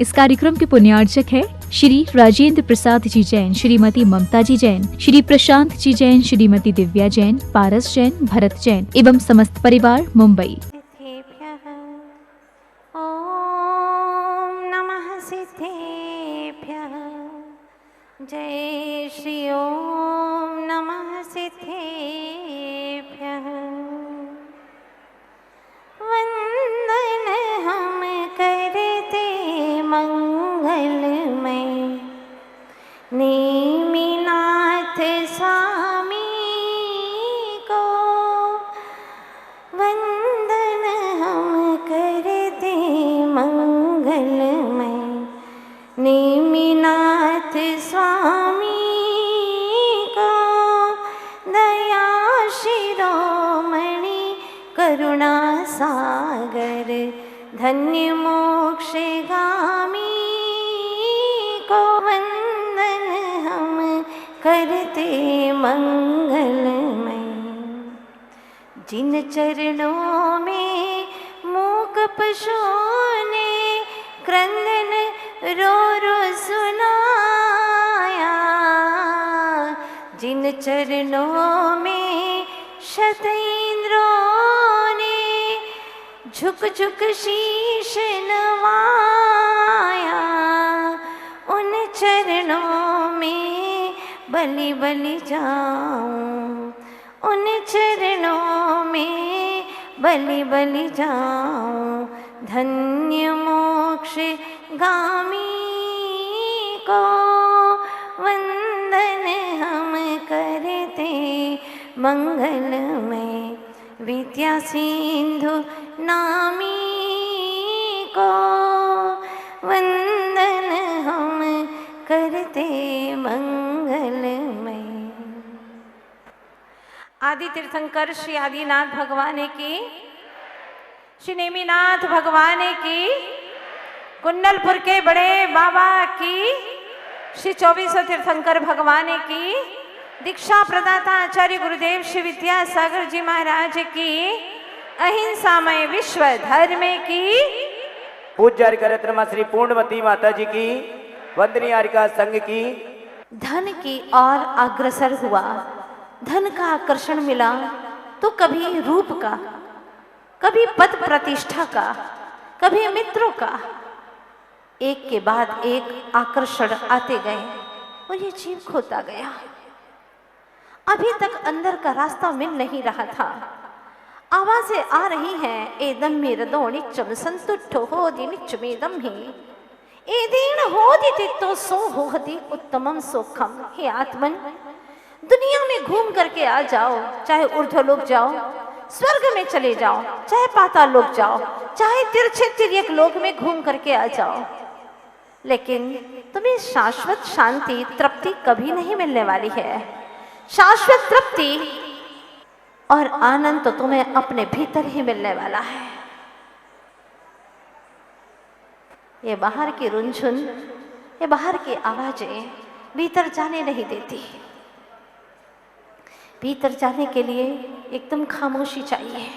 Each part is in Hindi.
इस कार्यक्रम के पुण्यार्चक है श्री राजेंद्र प्रसाद जी जैन, श्रीमती ममता जी जैन, श्री प्रशांत जी जैन, श्रीमती दिव्या जैन, पारस जैन, भरत जैन एवं समस्त परिवार, मुंबई। ओम नमः सिद्धेभ्यः। जय श्री ओम नमः सिद्धेभ्यः। वंदन हम करते मंगलमय नेमिनाथ स्वामी को। वंदन हम करते मंगलमय नेमिनाथ स्वामी को। दया शिरोमणि करुणा सागर धन्य मोक्षगामी को। वंदन हम करते मंगलमय जिन चरणों में मूक पशुओं ने क्रंदन रो रो सुनाया। जिन चरणों में शतइंद्रों ने झुक झुक शीश नवाया। उन चरणों में बलि बलि जाऊं, उन चरणों में बलि बलि जाऊं। धन्य मोक्ष गामी को। वंदन हम करते मंगलमय विद्या सिंधु नामी को। वंदन हम करते मंगलमय। आदि तीर्थंकर श्री आदिनाथ भगवान की, श्री नेमिनाथ भगवान की, कुंडलपुर के बड़े बाबा की, श्री 24 तीर्थंकर भगवान की, दीक्षा प्रदाता आचार्य गुरुदेव श्री विद्यासागर जी महाराज की, अहिंसामय विश्व धर्म की, पूज्य रत्नमा श्री पूर्णमती माता जी की, वंदनीय आर्यिका संघ की। धन की ओर अग्रसर हुआ। धन का आकर्षण मिला तो कभी रूप का, कभी पद प्रतिष्ठा का, कभी मित्रों का, एक के बाद एक आकर्षण आते गए और ये जीव खोता गया। अभी तक अंदर का रास्ता मिल नहीं रहा था। आवाजें आ रही हैं, एदम मेरदो निच्चम संतुष्टो होदि निच्चमेदम ही एदीन होदि तित्तो सो होहति उत्तमम सोखम। हे आत्मन, दुनिया में घूम करके आ जाओ, चाहे ऊर्ध्वलोक जाओ, स्वर्ग में चले जाओ, चाहे पाताल लोक जाओ, चाहे तिरछे तिर्यक लोक में घूम करके आ जाओ, लेकिन तुम्हें शाश्वत शांति तृप्ति कभी नहीं मिलने वाली है। शाश्वत तृप्ति और आनंद तो तुम्हें अपने भीतर ही मिलने वाला है। ये बाहर की रुनझुन, ये बाहर की आवाजें भीतर जाने नहीं देती। भीतर जाने के लिए एकदम खामोशी चाहिए।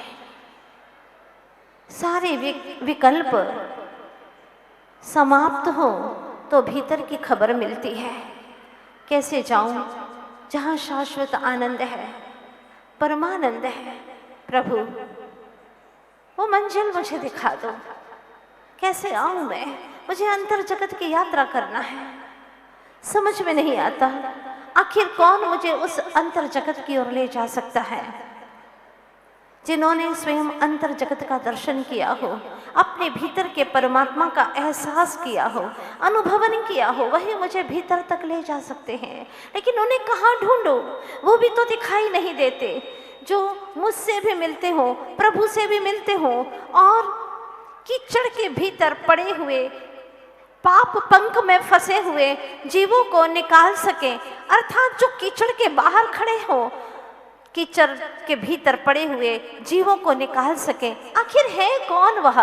सारे विकल्प समाप्त हो तो भीतर की खबर मिलती है। कैसे जाऊं जहां शाश्वत आनंद है, परमानंद है। प्रभु, वो मंजिल मुझे दिखा दो। कैसे आऊं मैं? मुझे अंतर जगत की यात्रा करना है। समझ में नहीं आता आखिर कौन मुझे उस अंतर जगत की ओर ले जा सकता है। जिन्होंने स्वयं अंतर जगत का दर्शन किया हो, अपने भीतर के परमात्मा का एहसास किया हो, अनुभवन किया हो, वही मुझे भीतर तक ले जा सकते हैं। लेकिन उन्हें कहाँ ढूंढो? वो भी तो दिखाई नहीं देते। जो मुझसे भी मिलते हो, प्रभु से भी मिलते हो और कीचड़ के भीतर पड़े हुए, पाप पंख में फंसे हुए जीवों को निकाल सके, अर्थात जो कीचड़ के बाहर खड़े हो, कीचड़ के भीतर पड़े हुए जीवों को निकाल सके। आखिर है कौन वह?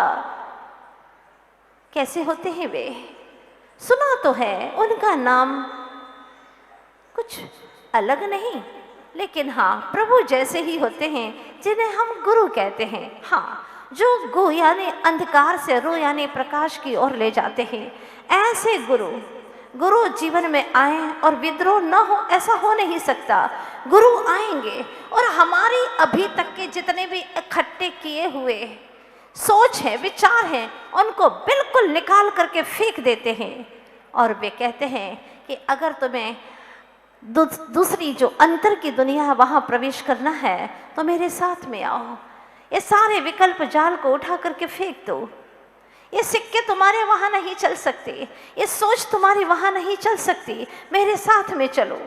कैसे होते हैं वे? सुना तो है उनका नाम, कुछ अलग नहीं, लेकिन हाँ, प्रभु जैसे ही होते हैं, जिन्हें हम गुरु कहते हैं। हाँ, जो गो यानी अंधकार से रो यानी प्रकाश की ओर ले जाते हैं। ऐसे गुरु जीवन में आए और विद्रोह न हो, ऐसा हो नहीं सकता। गुरु आएंगे और हमारी अभी तक के जितने भी इकट्ठे किए हुए सोच हैं, विचार हैं, उनको बिल्कुल निकाल करके फेंक देते हैं और वे कहते हैं कि अगर तुम्हें दूसरी जो अंतर की दुनिया है वहाँ प्रवेश करना है तो मेरे साथ में आओ। ये सारे विकल्प जाल को उठा करके फेंक दो। ये सिक्के तुम्हारे वहाँ नहीं चल सकते, ये सोच तुम्हारी वहाँ नहीं चल सकती, मेरे साथ में चलो।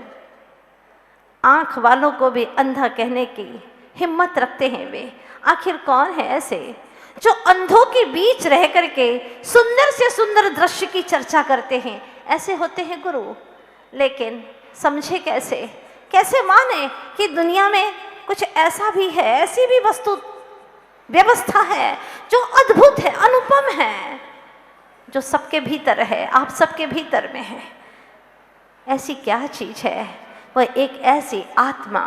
आंख वालों को भी अंधा कहने की हिम्मत रखते हैं वे। आखिर कौन है ऐसे जो अंधों के बीच रह करके सुंदर से सुंदर दृश्य की चर्चा करते हैं? ऐसे होते हैं गुरु। लेकिन समझे कैसे माने कि दुनिया में कुछ ऐसा भी है, ऐसी भी वस्तु व्यवस्था है जो अद्भुत है, अनुपम है, जो सबके भीतर है, आप सबके भीतर में है। ऐसी क्या चीज है? वह एक ऐसी आत्मा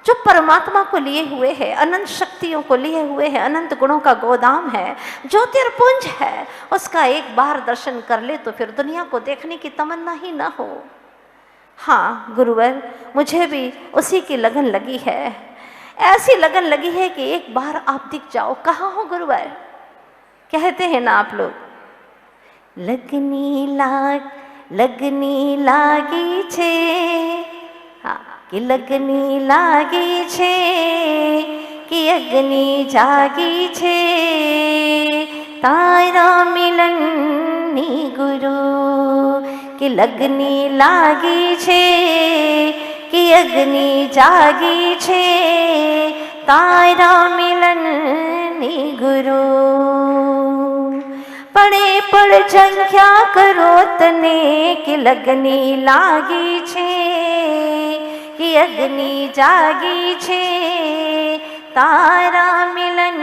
जो परमात्मा को लिए हुए है, अनंत शक्तियों को लिए हुए है, अनंत गुणों का गोदाम है, ज्योतिर्पुंज है। उसका एक बार दर्शन कर ले तो फिर दुनिया को देखने की तमन्ना ही ना हो। हाँ गुरुवर, मुझे भी उसी की लगन लगी है, ऐसी लगन लगी है कि एक बार आप दिख जाओ। कहाँ हो गुरुवर? कहते हैं ना आप लोग, लगनी लागी छे, हाँ कि लगनी लागी छे कि अग्नि जागी छे, तारा मिलन नी गुरु कि लगनी लागी छे कि अग्नि जागी छे, तारा मिलन नी गुरु। पड़े पड़ जंख्या करो तने कि लगनी लागी छे कि अग्नि जागी छे, तारा मिलन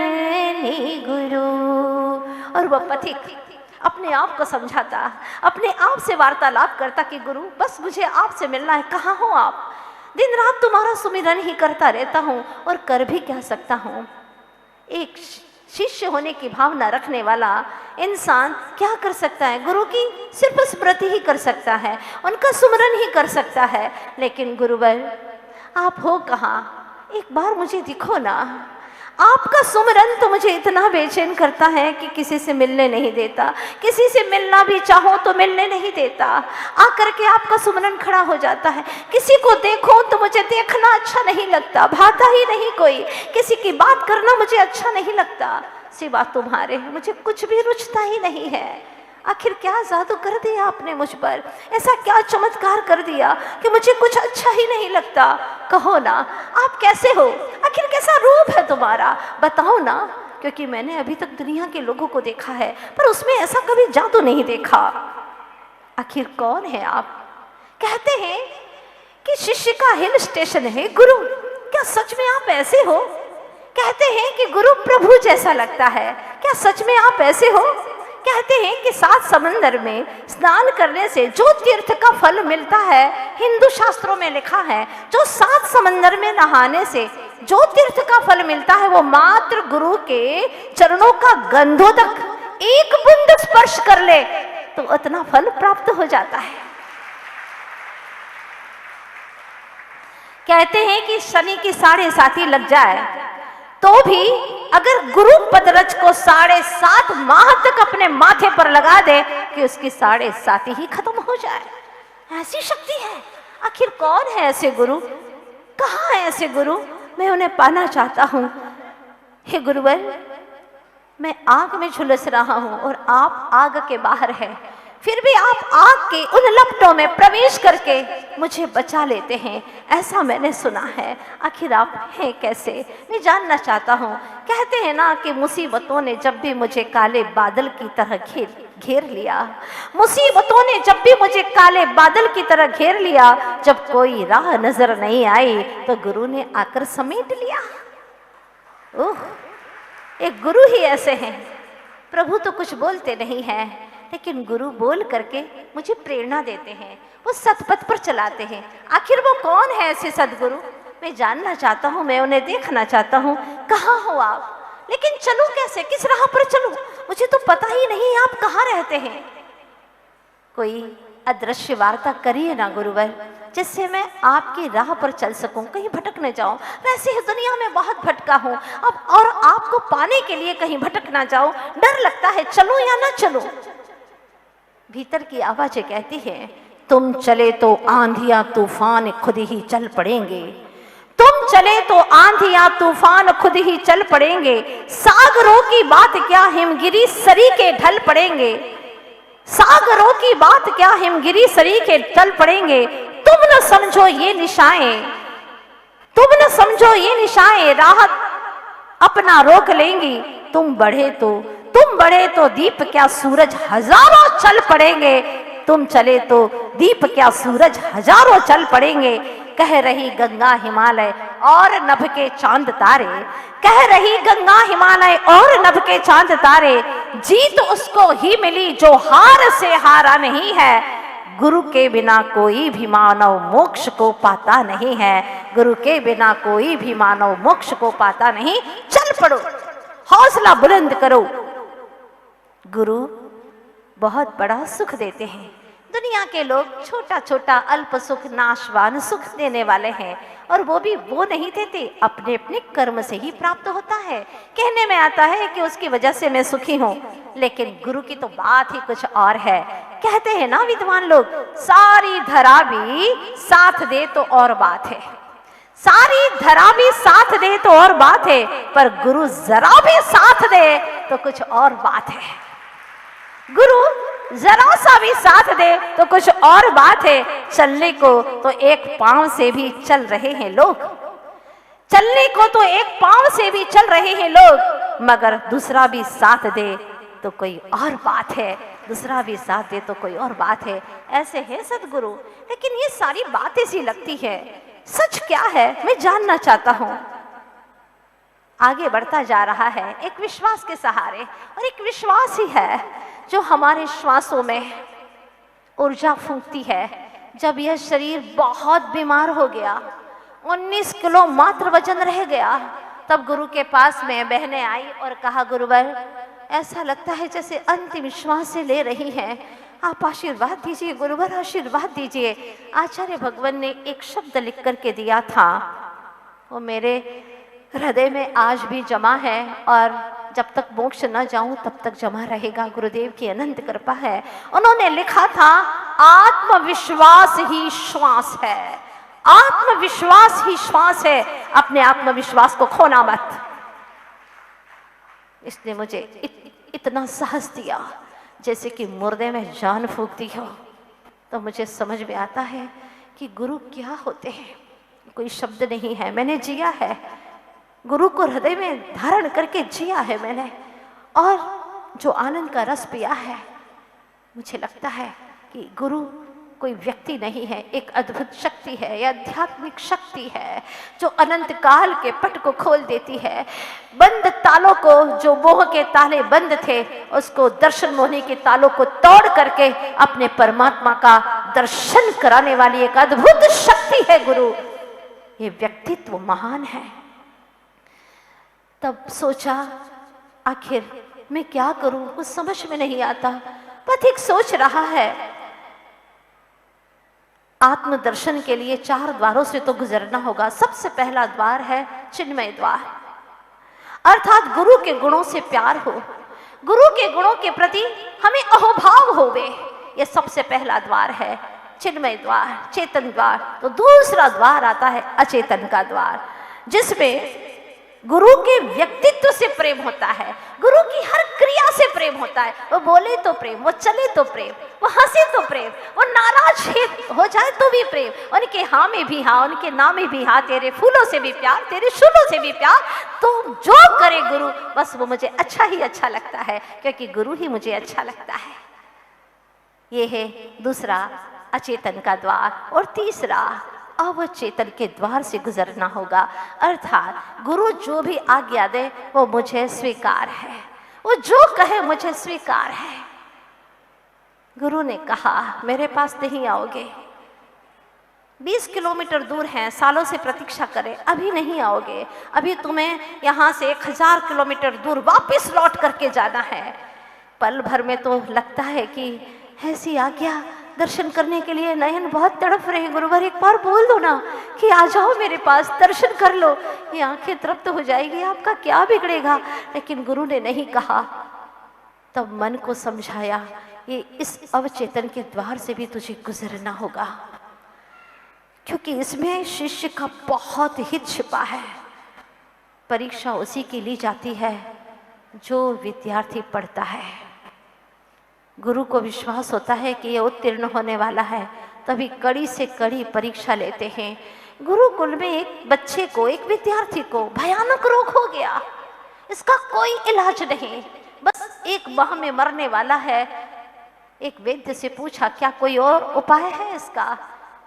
नी गुरु। और वह पथिक अपने आप को समझाता, अपने आप से वार्तालाप करता कि गुरु बस मुझे आपसे मिलना है, कहाँ हो आप? दिन रात तुम्हारा सुमिरन ही करता रहता हूँ और कर भी क्या सकता हूँ। एक शिष्य होने की भावना रखने वाला इंसान क्या कर सकता है? गुरु की सिर्फ स्मृति ही कर सकता है, उनका सुमिरन ही कर सकता है। लेकिन गुरुवर आप हो कहाँ? एक बार मुझे दिखो ना। आपका सुमिरन तो मुझे इतना बेचैन करता है कि किसी से मिलने नहीं देता, किसी से मिलना भी चाहो तो मिलने नहीं देता। आकर के आपका सुमिरन खड़ा हो जाता है। किसी को देखो तो मुझे देखना अच्छा नहीं लगता, भाता ही नहीं कोई। किसी की बात करना मुझे अच्छा नहीं लगता, सिवा तुम्हारे मुझे कुछ भी रुचता ही नहीं है। आखिर क्या जादू कर दिया आपने मुझ पर? ऐसा क्या चमत्कार कर दिया कि मुझे कुछ अच्छा ही नहीं लगता? कहो ना, आप कैसे हो? आखिर कैसा रूप है तुम्हारा? बताओ ना, क्योंकि मैंने अभी तक दुनिया के लोगों को देखा है पर उसमें ऐसा कभी जादू नहीं देखा। आखिर कौन है आप? कहते हैं कि शिष्य का हिल स्टेशन है गुरु। क्या सच में आप ऐसे हो? कहते हैं कि गुरु प्रभु जैसा लगता है। क्या सच में आप ऐसे हो? कहते हैं कि 7 समंदर में स्नान करने से जो तीर्थ का फल मिलता है, हिंदू शास्त्रों में लिखा है, जो 7 समंदर में नहाने से जो तीर्थ का फल मिलता है वो मात्र गुरु के चरणों का गंधोदक एक बूंद स्पर्श कर ले तो उतना फल प्राप्त हो जाता है। कहते हैं कि शनि की 7.5 लग जाए तो भी अगर गुरु पदरज को 7.5 माह तक अपने माथे पर लगा दे कि उसकी 7.5 ही खत्म हो जाए, ऐसी शक्ति है। आखिर कौन है ऐसे गुरु? कहाँ है ऐसे गुरु? मैं उन्हें पाना चाहता हूँ। हे गुरुवर, मैं आग में झुलस रहा हूँ और आप आग के बाहर हैं, फिर भी आप आग के उन लपटों में प्रवेश करके मुझे बचा लेते हैं, ऐसा मैंने सुना है। आखिर आप हैं कैसे? मैं जानना चाहता हूँ। कहते हैं ना कि मुसीबतों ने जब भी मुझे काले बादल की तरह घेर लिया, मुसीबतों ने जब भी मुझे काले बादल की तरह घेर लिया, जब कोई राह नजर नहीं आई तो गुरु ने आकर समेट लिया। ओह, एक गुरु ही ऐसे हैं। प्रभु तो कुछ बोलते नहीं हैं, लेकिन गुरु बोल करके मुझे प्रेरणा देते हैं, वो सतपथ पर चलाते हैं। आखिर वो कौन है ऐसे सदगुरु? मैं जानना चाहता हूँ, मैं उन्हें देखना चाहता हूँ। कहाँ हो आप? लेकिन चलूं कैसे, किस राह पर चलूं, मुझे तो पता ही नहीं आप कहाँ रहते हैं। कोई अदृश्य वार्ता करिए ना गुरुवर, जिससे मैं आपकी राह पर चल सकूं, कहीं भटक न जाऊं। वैसे ही दुनिया में बहुत भटका हूं अब, और आपको पाने के लिए कहीं भटक ना जाऊं, डर लगता है, चलूं या ना चलूं। भीतर की आवाजें कहती है, तुम चले तो आंधिया तूफान खुद ही चल पड़ेंगे, तुम चले तो आंधिया तूफान खुद ही चल पड़ेंगे, सागरों की बात क्या हिमगिरी सरी के ढल पड़ेंगे, सागरों की बात क्या हिमगिरी सरी के चल पड़ेंगे। तुम न समझो ये निशाएं, तुम न समझो ये निशाएं राहत अपना रोक लेंगी, तुम बढ़े तो दीप क्या सूरज हजारों चल पड़ेंगे, तुम चले तो दीप क्या सूरज हजारों चल पड़ेंगे। कह रही गंगा हिमालय और नभ के चांद तारे, कह रही गंगा हिमालय और नभ के चांद तारे, जीत उसको ही मिली जो हार से हारा नहीं है। गुरु के बिना कोई भी मानव मोक्ष को पाता नहीं है, गुरु के बिना कोई भी मानव मोक्ष को पाता नहीं। चल पड़ो, हौसला बुलंद करो। गुरु बहुत बड़ा सुख देते हैं। दुनिया के लोग छोटा छोटा अल्प सुख, नाशवान सुख देने वाले हैं, और वो भी वो नहीं देते, अपने अपने कर्म से ही प्राप्त होता है। कहने में आता है कि उसकी वजह से मैं सुखी हूँ, लेकिन गुरु की तो बात ही कुछ और है। कहते हैं ना विद्वान लोग, सारी धरा भी साथ दे तो और बात है, सारी धरा भी साथ दे तो और बात है, पर गुरु जरा भी साथ दे तो कुछ और बात है। गुरु जरा सा भी साथ दे तो कुछ और बात है। चलने को तो एक पांव से भी चल रहे हैं लोग, चलने को तो एक पांव से भी चल रहे हैं लोग, मगर दूसरा भी साथ दे तो कोई और बात है, दूसरा भी साथ दे तो कोई और बात है। ऐसे है सदगुरु। लेकिन ये सारी बातें सी लगती है, सच क्या है मैं जानना चाहता हूं। आगे बढ़ता जा रहा है एक विश्वास के सहारे, और एक विश्वास ही है जो हमारे श्वासों में ऊर्जा फूंकती है। जब यह शरीर बहुत बीमार हो गया, 19 किलो मात्र वजन रह गया, तब गुरु के पास में बहनें आई और कहा, गुरुवर ऐसा लगता है जैसे अंतिम श्वास से ले रही हैं, आप आशीर्वाद दीजिए गुरुवर, आशीर्वाद दीजिए। आचार्य भगवान ने एक शब्द लिख करके दिया था, वो मेरे हृदय में आज भी जमा है, और जब तक मोक्ष न जाऊं तब तक जमा रहेगा। गुरुदेव की अनंत कृपा है। उन्होंने लिखा था, आत्मविश्वास ही श्वास है, आत्मविश्वास ही श्वास है, अपने आत्मविश्वास को खोना मत। इसने मुझे इतना साहस दिया, जैसे कि मुर्दे में जान फूंकती हो। तो मुझे समझ में आता है कि गुरु क्या होते हैं। कोई शब्द नहीं है, मैंने जिया है, गुरु को हृदय में धारण करके जिया है मैंने, और जो आनंद का रस पिया है। मुझे लगता है कि गुरु कोई व्यक्ति नहीं है, एक अद्भुत शक्ति है, यह आध्यात्मिक शक्ति है जो अनंत काल के पट को खोल देती है। बंद तालों को, जो मोह के ताले बंद थे, उसको दर्शन मोहनी के तालों को तोड़ करके अपने परमात्मा का दर्शन कराने वाली एक अद्भुत शक्ति है गुरु। ये व्यक्तित्व महान है। तब सोचा, आखिर मैं क्या करूं, कुछ समझ में नहीं आता। पथिक सोच रहा है, आत्मदर्शन के लिए 4 द्वारों से तो गुजरना होगा। सबसे पहला द्वार है चिन्मय द्वार, अर्थात गुरु के गुणों से प्यार हो, गुरु के गुणों के प्रति हमें अहोभाव होवे। यह सबसे पहला द्वार है चिन्मय द्वार, चेतन द्वार। तो दूसरा द्वार आता है अचेतन का द्वार, जिसमें गुरु के व्यक्तित्व से प्रेम होता है, गुरु की हर क्रिया से प्रेम होता है। वो बोले तो प्रेम, वो चले तो प्रेम, वो हंसे तो प्रेम, वो नाराज हो जाए तो भी प्रेम। उनके हाँ में भी हाँ, उनके ना में भी हाँ, तेरे फूलों से भी प्यार, तेरे शूलों से भी प्यार। तो जो करे गुरु, बस वो मुझे अच्छा ही अच्छा लगता है, क्योंकि गुरु ही मुझे अच्छा लगता है। ये है दूसरा अचेतन का द्वार। और तीसरा अवचेतन के द्वार से गुजरना होगा, अर्थात गुरु जो भी आज्ञा दे वो मुझे स्वीकार है, वो जो कहे मुझे स्वीकार है। गुरु ने कहा, मेरे पास नहीं आओगे, 20 किलोमीटर दूर हैं, सालों से प्रतीक्षा करें, अभी नहीं आओगे, अभी तुम्हें यहाँ से 1000 किलोमीटर दूर वापस लौट करके जाना है। पल भर में तो लगता है कि ऐसी आज्ञा, दर्शन करने के लिए नयन बहुत तड़प रहे हैं। गुरुवर एक बार बोल दो ना कि आ जाओ मेरे पास, दर्शन कर लो, ये आंखें तृप्त हो जाएगी, आपका क्या बिगड़ेगा। लेकिन गुरु ने नहीं कहा। तब मन को समझाया, ये इस अवचेतन के द्वार से भी तुझे गुजरना होगा, क्योंकि इसमें शिष्य का बहुत हित छिपा है। परीक्षा उसी की ली जाती है जो विद्यार्थी पढ़ता है। गुरु को विश्वास होता है कि ये उत्तीर्ण होने वाला है, तभी कड़ी से कड़ी परीक्षा लेते हैं। गुरुकुल में एक बच्चे को, एक विद्यार्थी को भयानक रोग हो गया, इसका कोई इलाज नहीं, बस 1 माह में मरने वाला है। एक वैद्य से पूछा, क्या कोई और उपाय है इसका?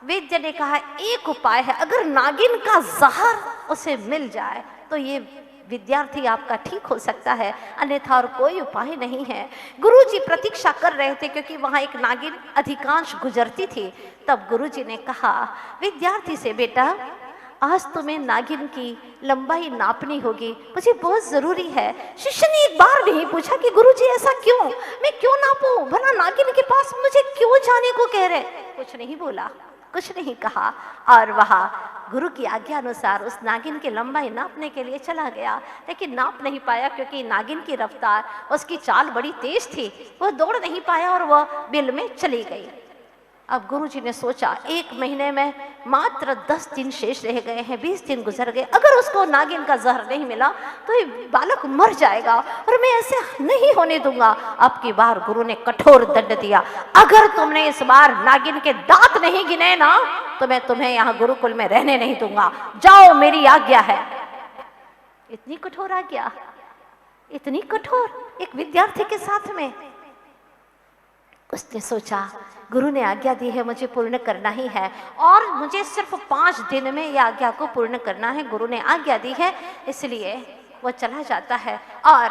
वैद्य ने कहा, एक उपाय है, अगर नागिन का जहर उसे मिल जाए तो ये विद्यार्थी आपका ठीक हो सकता है, अन्यथा और कोई उपाय नहीं है। गुरुजी प्रतीक्षा कर रहे थे, क्योंकि वहाँ एक नागिन अधिकांश गुजरती थी। तब गुरुजी ने कहा विद्यार्थी से, बेटा आज तुम्हें नागिन की लंबाई नापनी होगी, मुझे बहुत जरूरी है। शिष्य ने एक बार नहीं पूछा कि गुरुजी ऐसा क्यों, मैं क्यों नापूं, भला नागिन के पास मुझे क्यों जाने को कह रहे? कुछ नहीं बोला, कुछ नहीं कहा, और वहाँ गुरु की आज्ञा अनुसार उस नागिन की लंबाई नापने के लिए चला गया। लेकिन नाप नहीं पाया, क्योंकि नागिन की रफ्तार, उसकी चाल बड़ी तेज थी, वो दौड़ नहीं पाया और वह बिल में चली गई। अब गुरुजी ने सोचा, 1 महीने में मात्र 10 दिन शेष रह गए हैं, 20 दिन गुजर गए, अगर उसको नागिन का जहर नहीं मिला तो ये बालक मर जाएगा, और मैं ऐसे नहीं होने दूंगा। अब की बार गुरु ने कठोर दंड दिया, अगर तुमने इस बार नागिन के दांत नहीं गिने ना तो मैं तुम्हें यहाँ गुरुकुल में रहने नहीं दूंगा, जाओ मेरी आज्ञा है। इतनी कठोर आज्ञा, इतनी कठोर एक विद्यार्थी के साथ में। उसने सोचा, गुरु ने आज्ञा दी है, मुझे पूर्ण करना ही है, और मुझे सिर्फ 5 दिन में यह आज्ञा को पूर्ण करना है। गुरु ने आज्ञा दी है, इसलिए वह चला जाता है। और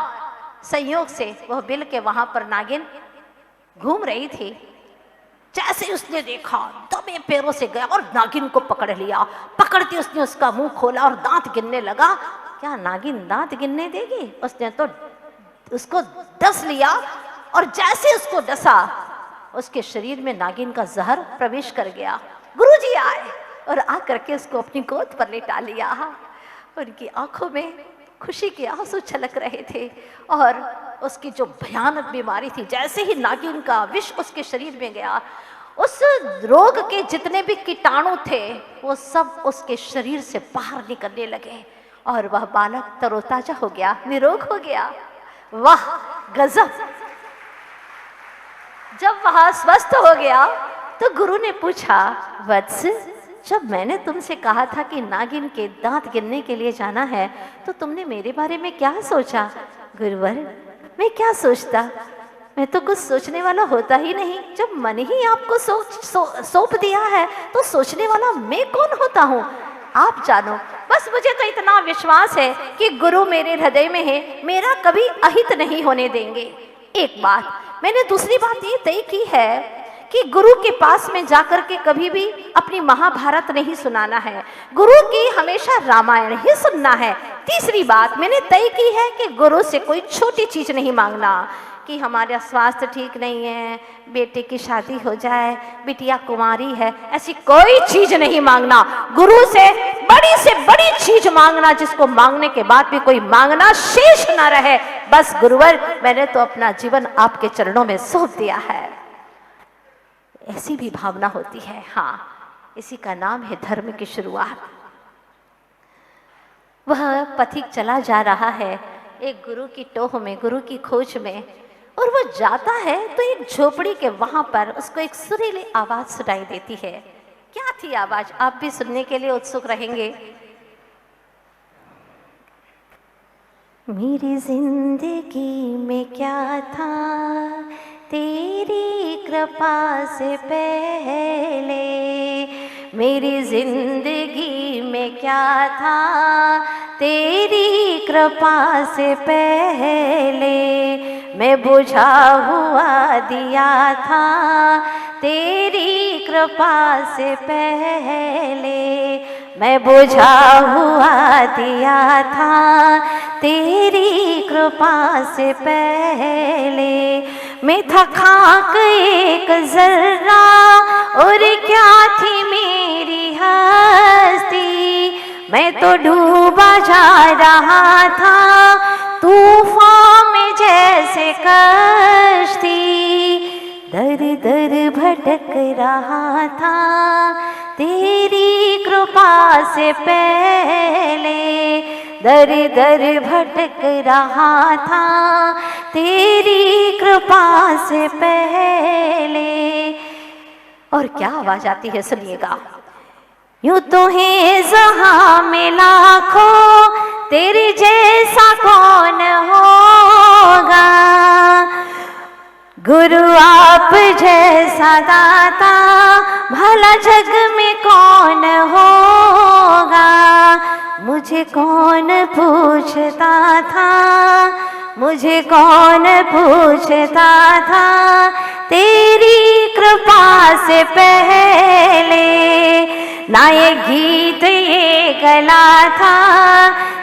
संयोग से वह बिल के वहां पर नागिन घूम रही थी। जैसे उसने देखा, दबे पैरों से गया और नागिन को पकड़ लिया। पकड़ती उसने उसका मुंह खोला और दांत गिनने लगा। क्या नागिन दांत गिनने देगी? उसने तो उसको डस लिया, और जैसे उसको डसा, उसके शरीर में नागिन का जहर प्रवेश कर गया। गुरुजी आए और आकर के उसको अपनी गोद पर लेटा लिया। उनकी आंखों में खुशी के आंसू छलक रहे थे, और उसकी जो भयानक बीमारी थी, जैसे ही नागिन का विष उसके शरीर में गया, उस रोग के जितने भी कीटाणु थे वो सब उसके शरीर से बाहर निकलने लगे, और वह बालक तरोताजा हो गया, निरोग हो गया। वाह गजब! जब वह स्वस्थ हो गया तो गुरु ने पूछा, वत्स, जब मैंने तुमसे कहा था कि नागिन के दांत गिनने के लिए जाना है, तो तुमने मेरे बारे में क्या सोचा? गुरुवर, मैं क्या सोचता, मैं तो कुछ सोचने वाला होता ही नहीं। जब मन ही आपको सौंप दिया है तो सोचने वाला मैं कौन होता हूँ? आप जानो, बस मुझे तो इतना विश्वास है कि गुरु मेरे हृदय में है, मेरा कभी अहित नहीं होने देंगे। एक बात, मैंने दूसरी बात ये तय की है कि गुरु के पास में जाकर के कभी भी अपनी महाभारत नहीं सुनाना है, गुरु की हमेशा रामायण ही सुनना है। तीसरी बात मैंने तय की है कि गुरु से कोई छोटी चीज नहीं मांगना, कि हमारा स्वास्थ्य ठीक नहीं है, बेटे की शादी हो जाए, बिटिया कुंवारी है, ऐसी कोई चीज नहीं मांगना। गुरु से बड़ी चीज मांगना, जिसको मांगने के बाद भी कोई मांगना शेष ना रहे। बस गुरुवर, मैंने तो अपना जीवन आपके चरणों में सौंप दिया है। ऐसी भी भावना होती है। हाँ, इसी का नाम है धर्म की शुरुआत। वह पथिक चला जा रहा है एक गुरु की टोह में, गुरु की खोज में, और वह जाता है तो एक झोपड़ी के वहां पर उसको एक सुरीली आवाज सुनाई देती है। क्या थी आवाज? आप भी सुनने के लिए उत्सुक रहेंगे। मेरी जिंदगी में क्या था तेरी कृपा से पहले, मेरी जिंदगी में क्या था तेरी कृपा से पहले, मैं बुझा हुआ दिया था तेरी कृपा से पहले मैं बुझा हुआ दिया था, तेरी कृपा से पहले मैं था खाक एक जर्रा, और क्या थी मेरी हस्ती। मैं तो डूबा जा रहा था तूफान में जैसे कश्ती, दर दर भटक रहा था तेरी कृपा से पहले, दर दर भटक रहा था तेरी कृपा से पहले। और क्या आवाज आती है सुनिएगा। यूं तो है जहां में लाखों, तेरे जैसा कौन होगा, गुरु आप जैसा दाता भला जग में कौन होगा। मुझे कौन पूछता था, मुझे कौन पूछता था, तेरी कृपा से पहले ना ये गीत ये गला था,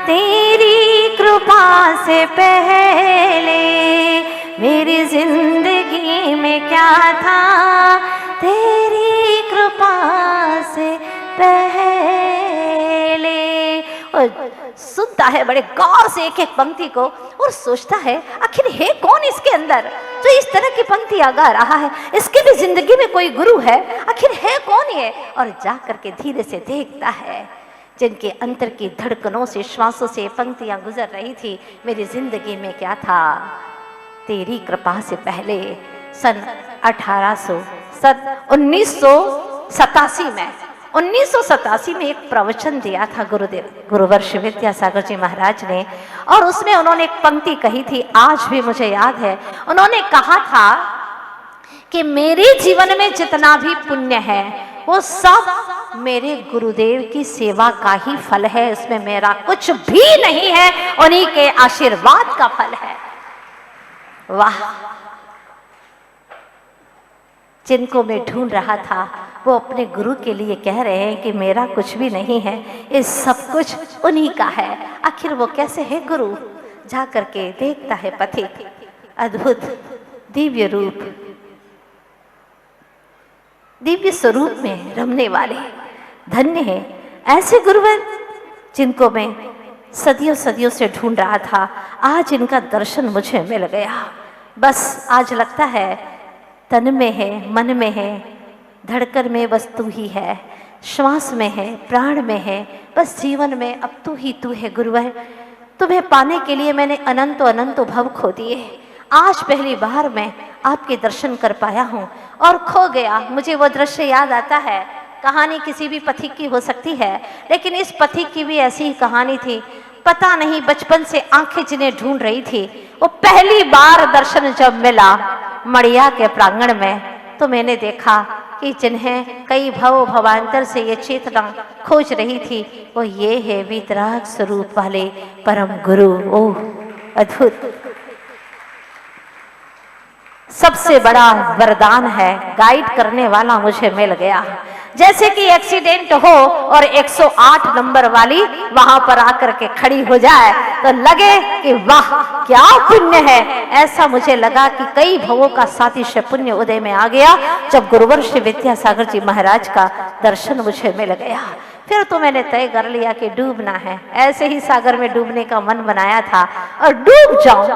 तेरी कृपा से पहले मेरी जिंदगी में क्या था, तेरी कृपा से पहले। और सुनता है बड़े गौर से एक एक पंक्ति को और सोचता है आखिर है कौन इसके अंदर जो इस तरह की पंक्तियां गा रहा है, इसकी भी जिंदगी में कोई गुरु है, आखिर है कौन ये। और जा करके धीरे से देखता है जिनके अंतर की धड़कनों से श्वासों से पंक्तियां गुजर रही थी, मेरी जिंदगी में क्या था, तेरी कृपा से पहले सन 1987 में एक प्रवचन दिया था गुरुदेव गुरुवर्ष विद्यासागर जी महाराज ने, और उसमें उन्होंने एक पंक्ति कही थी, आज भी मुझे याद है। उन्होंने कहा था कि मेरे जीवन में जितना भी पुण्य है वो सब मेरे गुरुदेव की सेवा का ही फल है, उसमें मेरा कुछ भी नहीं है, उन्हीं के आशीर्वाद का फल है। वाह, जिनको मैं ढूंढ रहा था वो अपने गुरु के लिए कह रहे हैं कि मेरा कुछ भी नहीं है, ये सब कुछ उन्हीं का है। आखिर वो कैसे है गुरु, जा करके देखता है पथिक, अद्भुत दिव्य रूप, दिव्य स्वरूप में रमने वाले धन्य है ऐसे गुरुवर जिनको मैं सदियों सदियों से ढूंढ रहा था। आज इनका दर्शन मुझे मिल गया। बस आज लगता है तन में है, मन में है, धड़कन में बस तू ही है, श्वास में है, प्राण में है, बस जीवन में अब तू ही तू है गुरुवर। तुम्हें पाने के लिए मैंने अनंत अनंत भव खो दिए, आज पहली बार मैं आपके दर्शन कर पाया हूँ और खो गया। मुझे वो दृश्य याद आता है, कहानी किसी भी पथिक की हो सकती है, लेकिन इस पथिक की भी ऐसी ही कहानी थी। पता नहीं बचपन से आंखें जिन्हें ढूंढ रही थी, वो पहली बार दर्शन जब मिला मड़िया के प्रांगण में, तो मैंने देखा कि जिन्हें कई भव भवांतर से ये चेतना खोज रही थी वो ये है वीतराग स्वरूप वाले परम गुरु। ओह अद्भुत, सबसे बड़ा वरदान है, गाइड करने वाला मुझे मिल गया। जैसे कि एक्सीडेंट हो और 108 नंबर वाली वहां पर आकर के खड़ी हो जाए तो लगे कि वाह क्या पुण्य है। ऐसा मुझे लगा कि कई भवों का सातिशय पुण्य उदय में आ गया जब गुरुवर्ष विद्यासागर जी महाराज का दर्शन मुझे मिल गया। फिर तो मैंने तय कर लिया कि डूबना है, ऐसे ही सागर में डूबने का मन बनाया था और डूब जाऊं,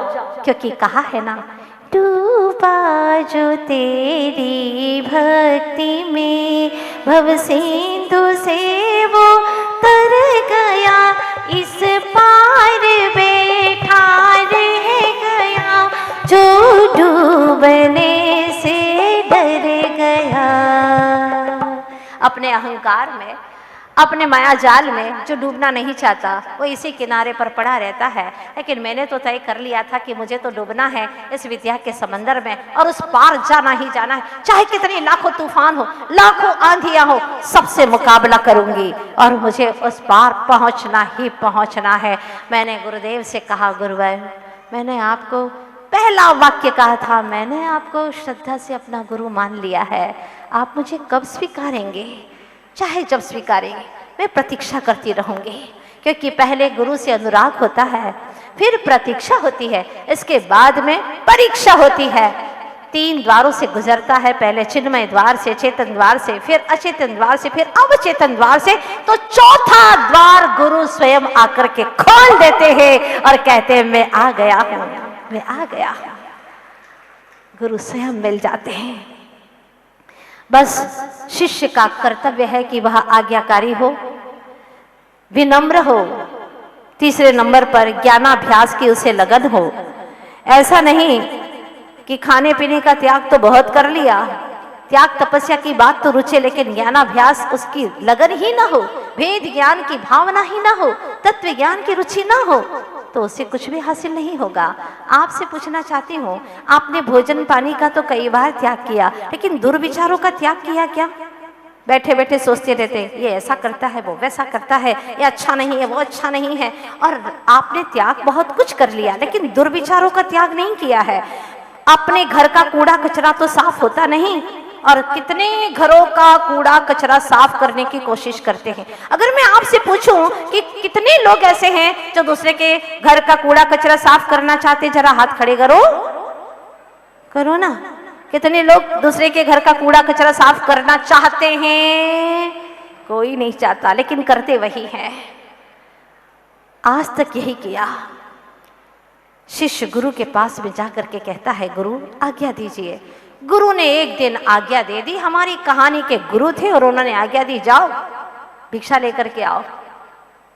क्योंकि कहा है ना, डूबा जो तेरी भक्ति में भव सिंधु से वो तर गया, इस पार बैठा रह गया जो डूबने से डर गया। अपने अहंकार में, अपने माया जाल में जो डूबना नहीं चाहता वो इसी किनारे पर पड़ा रहता है। लेकिन मैंने तो तय कर लिया था कि मुझे तो डूबना है इस विद्या के समंदर में और उस पार जाना ही जाना है, चाहे कितनी लाखों तूफान हो, लाखों आंधियां हो, सबसे मुकाबला करूंगी और मुझे उस पार पहुंचना ही पहुंचना है। मैंने गुरुदेव से कहा, गुरुवर मैंने आपको पहला वाक्य कहा था, मैंने आपको श्रद्धा से अपना गुरु मान लिया है, आप मुझे कब स्वीकारेंगे? चाहे जब स्वीकारेंगे, मैं प्रतीक्षा करती रहूंगी। क्योंकि पहले गुरु से अनुराग होता है, फिर प्रतीक्षा होती है, इसके बाद में परीक्षा होती है। 3 द्वारों से गुजरता है, पहले चिन्मय द्वार से, चेतन द्वार से, फिर अचेतन द्वार से, फिर अवचेतन द्वार से, तो चौथा द्वार गुरु स्वयं आकर के खोल देते हैं और कहते हैं मैं आ गया हूं, मैं आ गया हूं। गुरु स्वयं मिल जाते हैं। बस शिष्य का कर्तव्य है कि वह आज्ञाकारी हो, विनम्र हो, तीसरे नंबर पर ज्ञानाभ्यास की उसे लगन हो। ऐसा नहीं कि खाने पीने का त्याग तो बहुत कर लिया, त्याग तपस्या की बात तो रुचे, लेकिन ज्ञानाभ्यास उसकी लगन ही ना हो, भेद ज्ञान की भावना ही ना हो, तत्व ज्ञान की रुचि ना हो, तो उससे कुछ भी हासिल नहीं होगा। आपसे पूछना चाहती हूँ, आपने भोजन पानी का तो कई बार त्याग किया, लेकिन दुर्विचारों का त्याग किया क्या? बैठे बैठे सोचते रहते, ये ऐसा करता है, वो वैसा करता है, ये अच्छा नहीं है, वो अच्छा नहीं है, और आपने त्याग बहुत कुछ कर लिया, लेकिन दुर्विचारों का त्याग नहीं किया है। अपने घर का कूड़ा कचरा तो साफ होता नहीं, और कितने घरों का कूड़ा कचरा साफ करने की कोशिश करते हैं। अगर मैं आपसे पूछूं कि कितने लोग ऐसे हैं जो दूसरे के घर का कूड़ा कचरा साफ करना चाहते, जरा हाथ खड़े करो, करो ना। कितने लोग दूसरे के घर का कूड़ा कचरा साफ करना चाहते हैं? कोई नहीं चाहता, लेकिन करते वही हैं। आज तक यही किया। शिष्य गुरु के पास में जाकर के कहता है, गुरु आज्ञा दीजिए। गुरु ने एक दिन आज्ञा दे दी। हमारी कहानी के गुरु थे और उन्होंने आज्ञा दी, जाओ भिक्षा लेकर के आओ,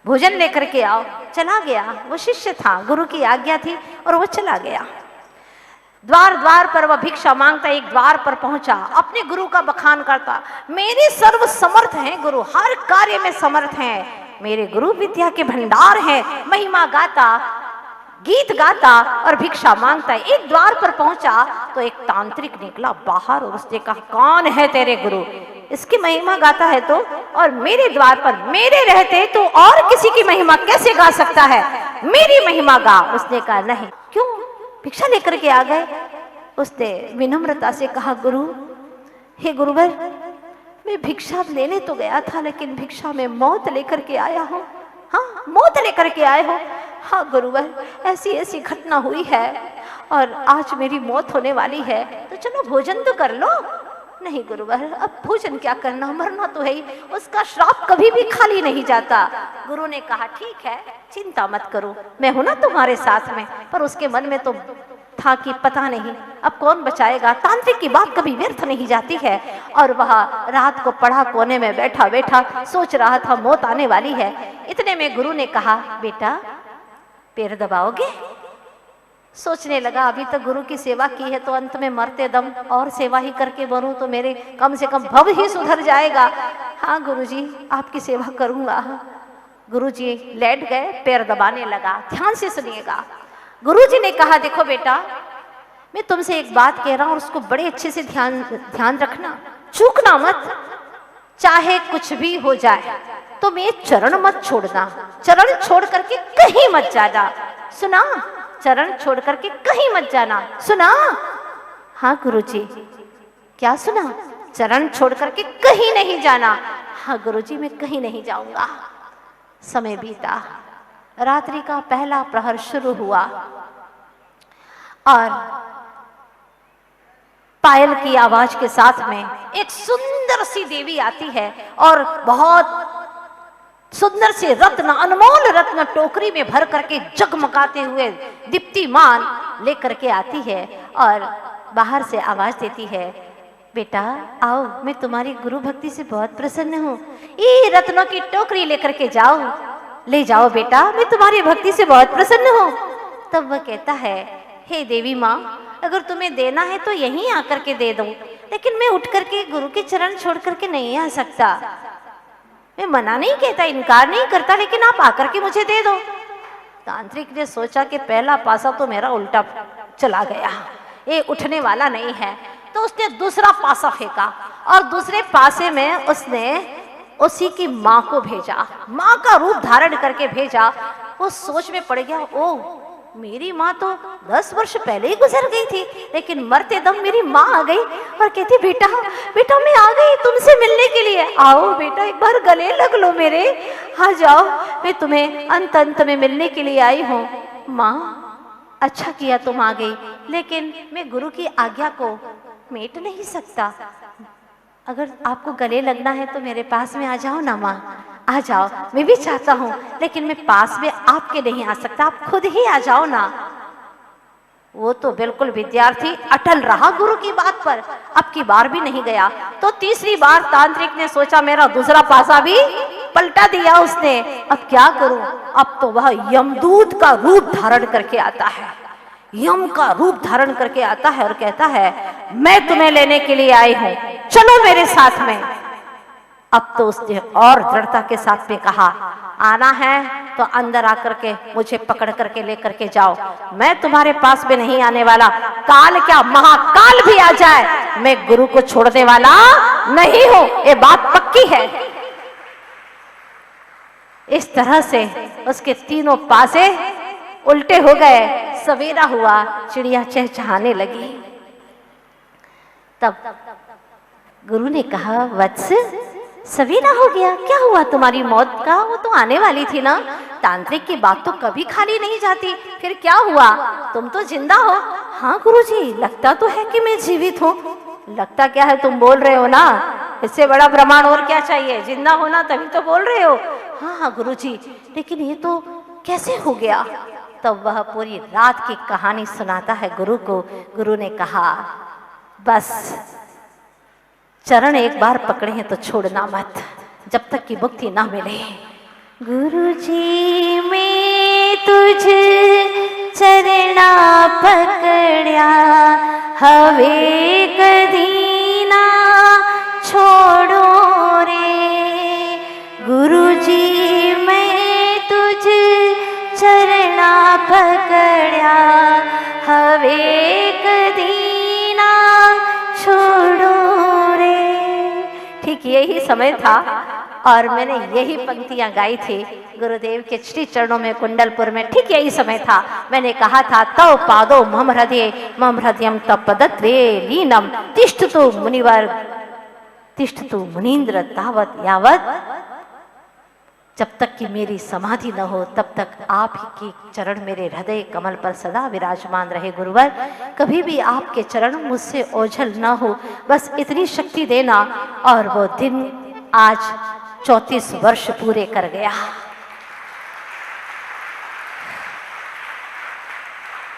भोजन लेकर के आओ। चला गया, वो शिष्य था, गुरु की आज्ञा थी और वो चला गया। द्वार द्वार पर वह भिक्षा मांगता, एक द्वार पर पहुंचा, अपने गुरु का बखान करता, मेरे सर्व समर्थ हैं गुरु, हर कार्य में समर्थ हैं, मेरे गुरु विद्या के भंडार हैं। महिमा गाता, गीत गाता और भिक्षा मांगता है। एक द्वार पर पहुंचा तो एक तांत्रिक निकला बाहर और उसने कहा, कौन है तेरे गुरु? इसकी महिमा गाता है तो, और मेरे द्वार पर मेरे रहते तो और किसी की महिमा कैसे गा सकता है? मेरी महिमा गा। उसने कहा नहीं। क्यों? भिक्षा लेकर के आ गए। उसने विनम्रता से कहा, गुरु, हे गुरुवर, मैं भिक्षा लेने तो गया था, लेकिन भिक्षा में मौत लेकर के आया हूँ। हाँ, मौत लेकर के आए हो? हाँ गुरुवर, ऐसी ऐसी घटना हुई है और आज मेरी मौत होने वाली है, तो चलो भोजन तो कर लो। नहीं गुरुवर, अब भोजन क्या करना, मरना तो है ही, उसका श्राप कभी भी खाली नहीं जाता। गुरु ने कहा, ठीक है, चिंता मत करो, मैं हूं ना तुम्हारे साथ में। पर उसके मन में तो था कि पता नहीं अब कौन बचाएगा। तांत्रिक की बात कभी व्यर्थ नहीं जाती है। और वह रात को पड़ा कोने में बैठा बैठा सोच रहा था मौत आने वाली है। इतने में गुरु ने कहा, बेटा पैर दबाओगे? सोचने लगा, अभी तक गुरु की सेवा की है तो अंत में मरते दम और सेवा ही करके मरूं तो मेरे कम से कम भव ही सुधर जाएगा। हाँ गुरुजी, आपकी सेवा करूंगा। गुरुजी लेट गए, पैर दबाने लगा। ध्यान से सुनिएगा। गुरुजी ने कहा, देखो बेटा, मैं तुमसे एक बात कह रहा हूं और उसको बड़े अच्छे से ध्यान रखना, चूकना मत। चाहे कुछ भी हो जाए तो मैं चरण मत छोड़ना, चरण छोड़ करके कहीं मत जाना, सुना? चरण छोड़ करके कहीं मत जाना, सुना? हाँ गुरुजी। क्या सुना? चरण छोड़ करके कहीं नहीं जाना। हाँ गुरुजी, मैं कहीं नहीं जाऊंगा। समय बीता, रात्रि का पहला प्रहर शुरू हुआ और पायल की आवाज के साथ में एक सुंदर सी देवी आती है और बहुत सुंदर से रत्न, अनमोल रत्न टोकरी में भर करके जगमगाते हुए दीप्तिमान लेकर के आती है और बाहर से आवाज देती है, बेटा आओ, मैं तुम्हारी गुरु भक्ति से बहुत प्रसन्न हूँ, ये रत्नों की टोकरी लेकर के जाओ, ले जाओ बेटा, मैं तुम्हारी भक्ति से बहुत प्रसन्न हूँ। तब वह कहता है, हे देवी माँ, अगर तुम्हें देना है तो यहीं आकर के दे दो, लेकिन मैं उठ करके गुरु के चरण छोड़ करके नहीं आ सकता। मैं मना नहीं कहता, इनकार नहीं करता, लेकिन आप आकर के मुझे दे दो। तांत्रिक ने सोचा कि पहला पासा तो मेरा उल्टा चला गया, ये उठने वाला नहीं है, तो उसने दूसरा पासा फेंका और दूसरे पासे में उसने उसी की माँ को भेजा, माँ का रूप धारण करके भेजा। वो सोच में पड़ गया, ओ मेरी माँ तो 10 वर्ष पहले ही गुजर गई थी, लेकिन मरते दम मेरी माँ आ गई और कहती बेटा बेटा मैं आ गई तुमसे मिलने के लिए, आओ बेटा एक बार गले लग लो मेरे, आ जाओ, मैं तुम्हें अंत अंत में मिलने के लिए आई हूँ। माँ अच्छा किया तुम आ गई, लेकिन मैं गुरु की आज्ञा को मेट नहीं सकता। अगर आपको गले लगना है तो मेरे पास में आ जाओ ना माँ, आ जाओ, मैं भी चाहता हूँ, लेकिन मैं पास में आपके नहीं आ सकता, आप खुद ही आ जाओ ना। वो तो बिल्कुल विद्यार्थी अटल रहा गुरु की बात पर, अब की बार भी नहीं गया। तो तीसरी बार तांत्रिक ने सोचा मेरा दूसरा पासा भी पलटा दिया उसने, अब क्या करूं। अब तो वह यमदूत का रूप धारण करके आता है, यम का रूप धारण करके आता है और कहता है मैं तुम्हें लेने के लिए आई हूं, चलो मेरे साथ में। अब तो उसने और दृढ़ता के साथ में कहा आना है तो अंदर आकर के मुझे पकड़ करके लेकर के जाओ, मैं तुम्हारे पास में नहीं आने वाला, काल क्या महाकाल भी आ जाए मैं गुरु को छोड़ने वाला नहीं हूं, ये बात पक्की है। इस तरह से उसके तीनों पासे उल्टे हो गए। सवेरा हुआ, चिड़िया चहचहाने लगी। तब गुरु ने कहा वत्स सवेरा हो गया, क्या हुआ तुम्हारी मौत का, वो तो आने वाली थी ना, तांत्रिक की बात तो कभी खाली नहीं जाती, फिर क्या हुआ, तुम तो जिंदा हो। हाँ गुरुजी लगता तो है कि मैं जीवित हूँ। लगता क्या है, तुम बोल रहे हो ना, इससे बड़ा प्रमाण और क्या चाहिए, जिंदा होना तभी तो बोल रहे हो। हाँ हाँ गुरुजी, लेकिन ये तो कैसे हो गया। तब वह पूरी रात की कहानी सुनाता है गुरु को। गुरु ने कहा बस चरण एक बार पकड़े हैं तो छोड़ना मत, जब तक कि मुक्ति ना मिले। गुरुजी मैं तुझ चरणा पकड़या, हवे कदी ना छोड़ो रे। गुरुजी मैं तुझ चरणा पकड़या, हवे कदी ना छोड़ो रे। ठीक यही समय था और मैंने यही पंक्तियां गाई थी गुरुदेव के श्री चरणों में कुंडलपुर में। ठीक यही समय था, मैंने कहा था तव पादो मम हृदये मम हृदयम तपदत्वे लीनम तिष्ठतु मुनिवर तिष्ठतु मुनीन्द्र तावत यावत। जब तक कि मेरी समाधि न हो तब तक आप ही के चरण मेरे हृदय कमल पर सदा विराजमान रहे। गुरुवर कभी भी आपके चरण मुझसे ओझल न हो, बस इतनी शक्ति देना। और वो दिन आज 34 वर्ष पूरे कर गया।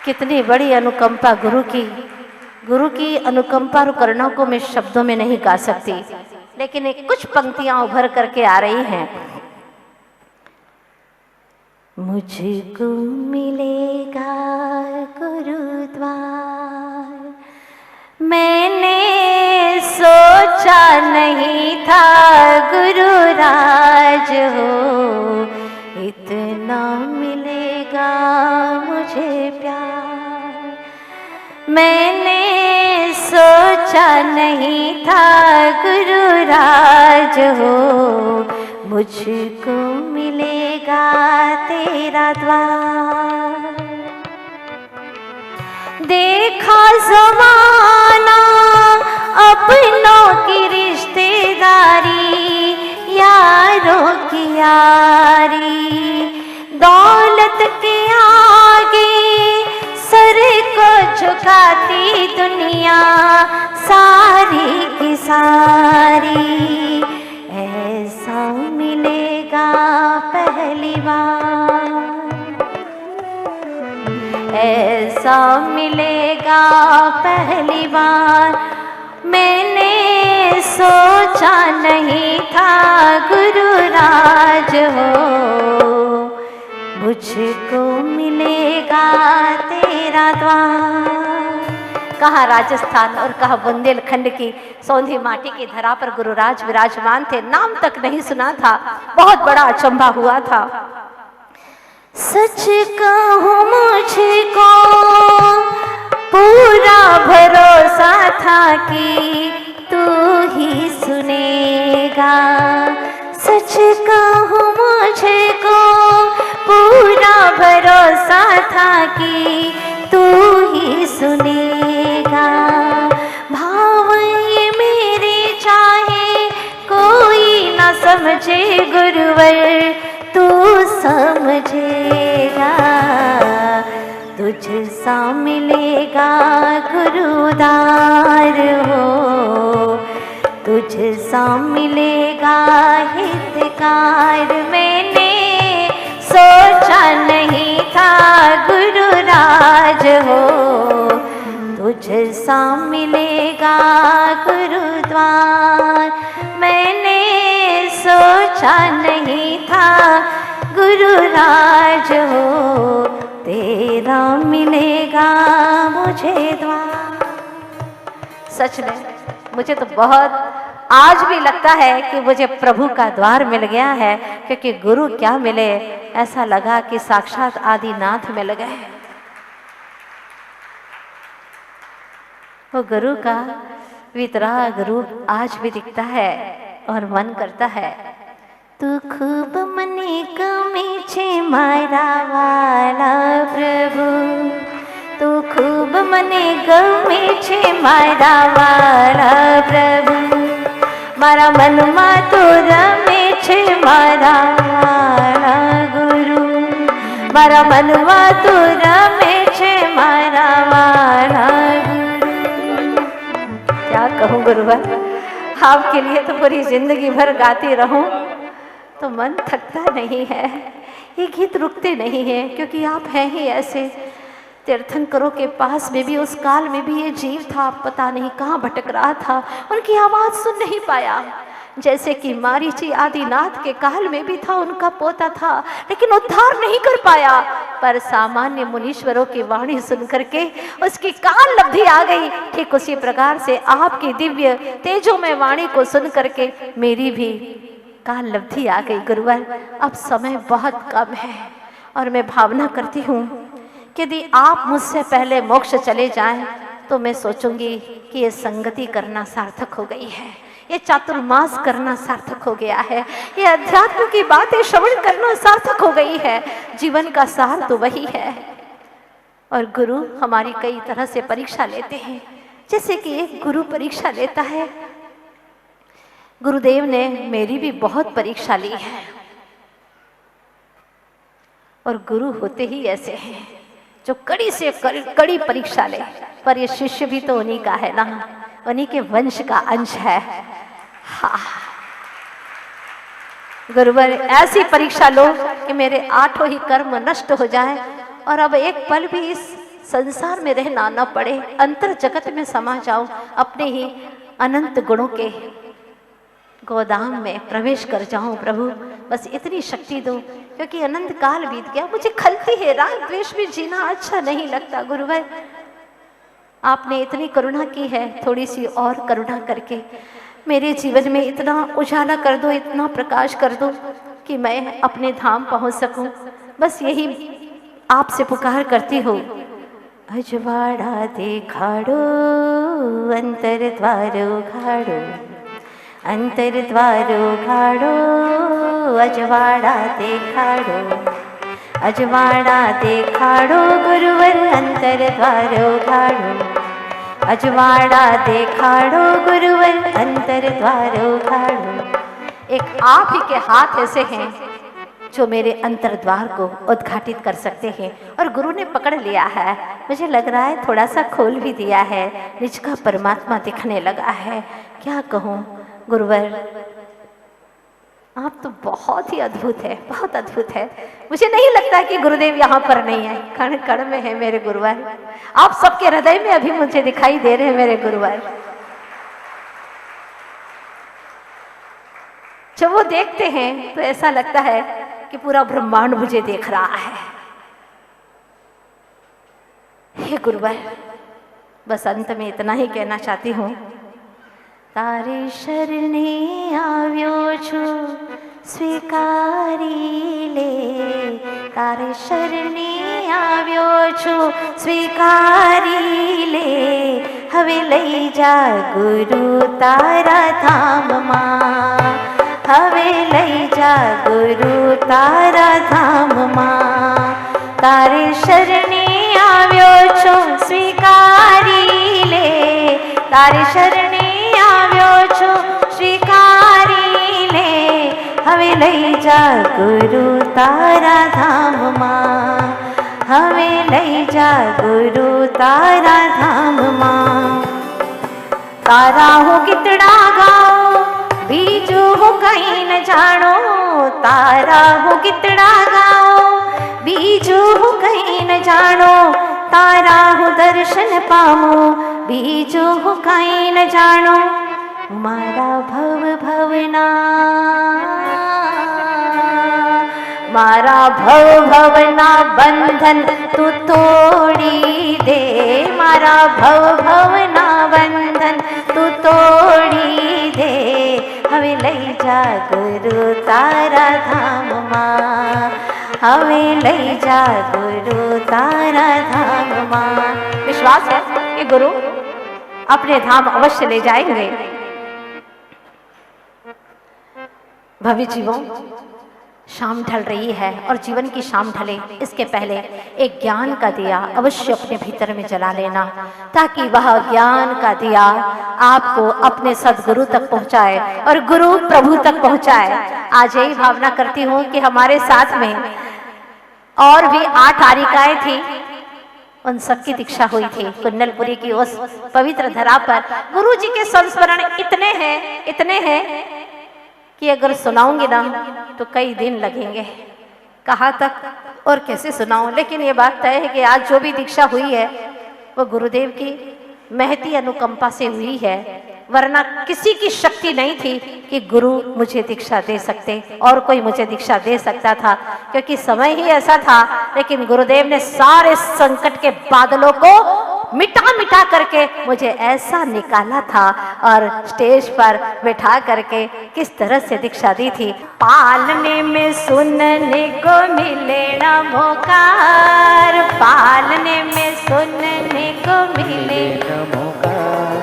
कितनी बड़ी अनुकंपा गुरु की अनुकंपा और करुणा को मैं शब्दों में नहीं गा सकती, लेकिन एक कुछ पंक्तियां उभर करके आ रही हैं। मुझको मिलेगा गुरुद्वार, मैंने सोचा नहीं था गुरुराज हो, इतना मिलेगा मुझे प्यार। मैंने सोचा नहीं था गुरुराज हो, मुझको मिलेगा तेरा द्वार। देखा ज़माना अपनों की रिश्तेदारी, यारों की यारी, दौलत के आगे सर को झुकाती दुनिया सारी की सारी। ऐसा मिलेगा पहली बार, ऐसा मिलेगा पहली बार। मैंने सोचा नहीं था गुरुराज हो, मुझको मिलेगा तेरा द्वार। कहाँ राजस्थान और कहाँ बुंदेलखंड की सौंधी माटी की धरा पर गुरुराज विराजमान थे, नाम तक नहीं सुना था, बहुत बड़ा अचंभा हुआ था। सच कहूँ मुझको पूरा भरोसा था कि तू ही सुनेगा। सच कहूँ मुझको पूरा भरोसा बरसा था कि तू ही सुनेगा। भाव ये मेरे चाहे कोई न समझे गुरुवर, तू समझेगा। तुझ सा मिलेगा गुरुदार हो, तुझ सा मिलेगा हितकार। मैंने सोचा नहीं था गुरुराज हो, तुझ सा मिलेगा गुरुद्वार। मैंने सोचा नहीं था गुरुराज हो, तेरा मिलेगा मुझे द्वार। सच में मुझे तो बहुत आज भी लगता है कि मुझे प्रभु का द्वार मिल गया है, क्योंकि गुरु क्या मिले, ऐसा लगा कि साक्षात आदिनाथ मिल गए। वो गुरु का वितराग रूप आज भी दिखता है और मन करता है, तू खूब मने कमी छे मारा वाला प्रभु, तू खूब मने गमे छे मारा वाला प्रभु। मारा मन में तो रमे छे मारा वाला गुरु, मारा मन में तो रमे छे मारा वाला गुरु। क्या कहूँ गुरुवर, आपके लिए तो पूरी जिंदगी भर गाती रहूं तो मन थकता नहीं है, ये गीत रुकते नहीं है, क्योंकि आप हैं ही ऐसे। तीर्थंकरों के पास में भी उस काल में भी ये जीव था, पता नहीं कहाँ भटक रहा था, उनकी आवाज़ सुन नहीं पाया। जैसे कि मारीची आदिनाथ के काल में भी था, उनका पोता था, लेकिन उद्धार नहीं कर पाया। पर सामान्य मुनीश्वरों की वाणी सुन करके उसकी काल लब्धि आ गई। ठीक उसी प्रकार से आपकी दिव्य तेजोमय वाणी को सुन करके मेरी भी काल लब्धि आ गई गुरुवर। अब समय बहुत कम है और मैं भावना करती हूँ कि यदि आप मुझसे पहले मोक्ष चले जाएं तो मैं सोचूंगी कि ये संगति करना सार्थक हो गई है, ये चातुर्मास करना सार्थक हो गया है, ये अध्यात्म की बातें श्रवण करना सार्थक हो गई है। जीवन का सार तो वही है। और गुरु हमारी कई तरह से परीक्षा लेते हैं, जैसे कि एक गुरु परीक्षा लेता है। गुरुदेव ने मेरी भी बहुत परीक्षा ली है, और गुरु होते ही ऐसे हैं जो कड़ी से कड़ी परीक्षा ले। पर ये शिष्य भी तो उन्हीं का है ना, उन्हीं के वंश का अंश है। हाँ गुरुवर, ऐसी परीक्षा लो कि मेरे 8 ही कर्म नष्ट हो जाए और अब एक पल भी इस संसार में रहना न पड़े, अंतर जगत में समा जाऊं, अपने ही अनंत गुणों के गोदाम में प्रवेश कर जाऊं। प्रभु बस इतनी शक्ति दो, क्योंकि अनंत काल बीत गया, मुझे खलती है, राग द्वेष में जीना अच्छा नहीं लगता। गुरुवर आपने इतनी करुणा की है, थोड़ी सी और करुणा करके मेरे जीवन में इतना उजाला कर दो, इतना प्रकाश कर दो कि मैं अपने धाम पहुंच सकूं। बस यही आपसे पुकार करती हूँ। अजवाड़ा देखाड़ो अंतर द्वारो घाड़ो, अंतर द्वारो घाड़ो अजवाड़ा देखाड़ो, अजवाड़ा देखाड़ो गुरुवर अंतर द्वारो घाड़ो, अजवाड़ा देखाड़ो गुरुवर अंतर द्वारो घाड़ो। एक आप ही के हाथ ऐसे हैं जो मेरे अंतर द्वार को उद्घाटित कर सकते हैं, और गुरु ने पकड़ लिया है। मुझे लग रहा है थोड़ा सा खोल भी दिया है, निज का परमात्मा दिखने लगा है। क्या कहूँ गुरुवर, आप तो बहुत ही अद्भुत है, बहुत अद्भुत है। मुझे नहीं लगता कि गुरुदेव यहाँ पर नहीं है, कण कण में है मेरे गुरुवर। आप सबके हृदय में अभी मुझे दिखाई दे रहे हैं मेरे गुरुवर। जब वो देखते हैं तो ऐसा लगता है कि पूरा ब्रह्मांड मुझे देख रहा है। हे गुरुवर, बस अंत में इतना ही कहना चाहती हूँ। तारे शरणे आव्यो छु स्वीकारी ले, तारे शरणे आव्यो छु स्वीकारी ले, हवे लई जा गुरु तारा धाम मां, हवे लई जा गुरु तारा धाम मां। तारे शरणे આવ્યો છો સ્વીકારી લે તારી શરણે આવ્યો છો સ્વીકારી લે હવે લઈ જા ગુરુ તારા ધામમાં હવે લઈ જા ગુરુ તારા ધામમાં તારા હું ગીતડા ગાઉં બીજું હું કઈ ન જાણો તારા હું ગીતડા ગાઉં બીજું હું કઈ ન જાણો તારા હું દર્શન પામું બીજું હું કઈ ન જાણો મારા ભવ ભવના મારા ભવ ભવના બંધન તું તોડી દે મારા ભવ ભવના બંધન તું તોડી દે હવે લઈ જા ગુરુ તારા ધામમાં હવે લઈ જા ગુરુ તારા धाम। विश्वास है कि गुरु अपने धाम अवश्य ले जाएंगे। भव्य जीवों, शाम ढल रही है और जीवन की शाम ढले इसके पहले एक ज्ञान का दिया अवश्य अपने भीतर में जला लेना, ताकि वह ज्ञान का दिया आपको अपने सदगुरु तक पहुंचाए और गुरु प्रभु तक पहुंचाए। आज यही भावना करती हूँ कि हमारे साथ में और भी 8 आरिकाएं थी, उन सबकी दीक्षा हुई थी कुन्नलपुरी की उस पवित्र धरा पर। गुरु जी के संस्मरण इतने हैं कि अगर सुनाऊंगी ना तो कई दिन लगेंगे, कहाँ तक और कैसे सुनाऊं। लेकिन ये बात तय है कि आज जो भी दीक्षा हुई है वो गुरुदेव की महती अनुकंपा से हुई है, वरना किसी की शक्ति नहीं थी कि गुरु मुझे दीक्षा दे सकते और कोई मुझे दीक्षा दे सकता था, क्योंकि समय ही ऐसा था। लेकिन गुरुदेव ने सारे संकट के बादलों को मिटा करके मुझे ऐसा निकाला था और स्टेज पर बैठा करके किस तरह से दीक्षा दी थी। पालने में सुनने को मिले ना मोकार, पालने में सुनने को मिले ना मोकार,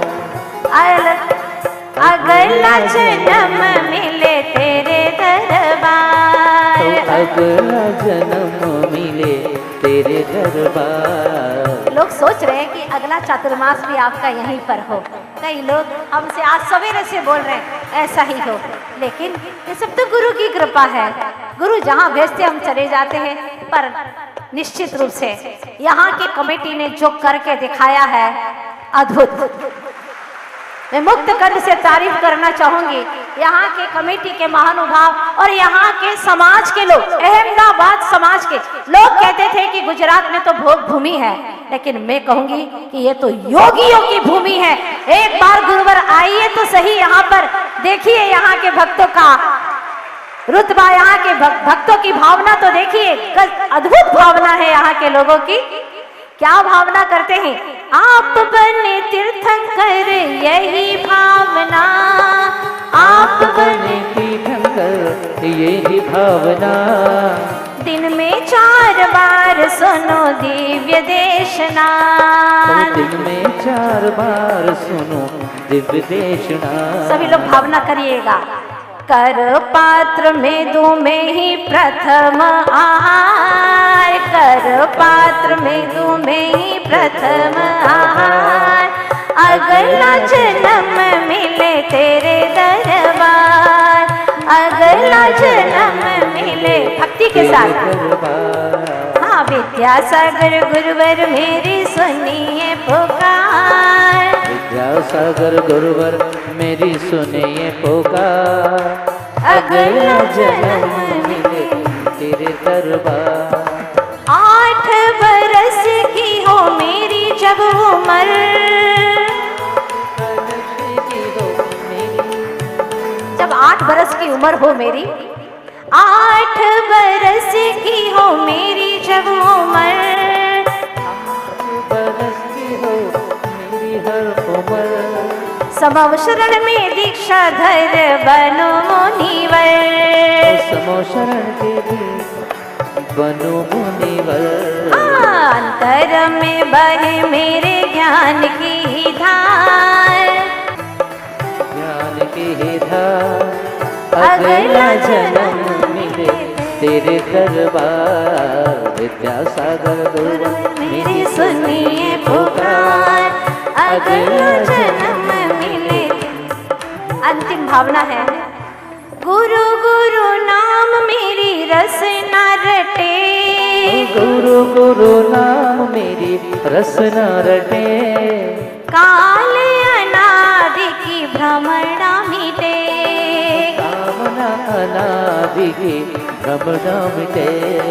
अगला जन्म मिले तेरे दरबार, अगला जन्म मिले तेरे दरबार। लोग सोच रहे हैं कि अगला चातुर्मास भी आपका यहीं पर हो। कई लोग हमसे आज सवेरे से बोल रहे हैं ऐसा ही हो, लेकिन ये सब तो गुरु की कृपा है। गुरु जहाँ भेजते हम चले जाते हैं, पर निश्चित रूप से यहाँ की कमेटी ने जो करके दिखाया है अद्भुत। मैं मुक्त कंठ से तारीफ करना चाहूंगी यहाँ के कमेटी के महानुभाव और यहाँ के समाज के लोग। अहमदाबाद समाज के लोग कहते थे कि गुजरात में तो भोग भूमि है, लेकिन मैं कहूंगी कि ये तो योगियों की भूमि है। एक बार गुरुवर आइए तो सही, यहाँ पर देखिए यहाँ के भक्तों का रुतबा, यहाँ के भक्तों की भावना तो देखिए, अद्भुत भावना है यहाँ के लोगों की। क्या भावना करते हैं, आप बने तीर्थंकर यही भावना, आप बने तीर्थंकर यही भावना, दिन में 4 बार सुनो दिव्य देशना, दिन में 4 बार सुनो दिव्य देशना। सभी लोग भावना करिएगा। कर पात्र में दूं में ही प्रथम आहार, कर पात्र में दूं में ही प्रथम आहार, अगला जन्म मिले तेरे दरबार, अगला जन्म मिले। भक्ति के साथ हाँ, विद्यासागर गुरुवर मेरी सुनिए पुकार, विद्यासागर गुरुवर मेरी सुनिए पुकार, अगला जन्म मिले तेरे दरबार। 8 बरस की हो मेरी जब उम्र, जब 8 बरस की उम्र हो मेरी, 8 बरस की हो मेरी जब उम्र, समव शरण में दीक्षा धर बनो मुनिवर, समव शरण के बनो मुनिवर। अंतर में बहे मेरे ज्ञान की धार, ज्ञान की धार, अगला जन्म मिले तेरे दरबार, विद्यासागर गुरुवर मेरी सुनिए पुकार, अगला जन्म मिले। अंतिम भावना है, गुरु गुरु नाम मेरी रसना रटे, गुरु गुरु नाम मेरी रसना रटे, काल अनादि की भ्रमणा मिटे, कामना अनादि की भ्रमणा मिटे।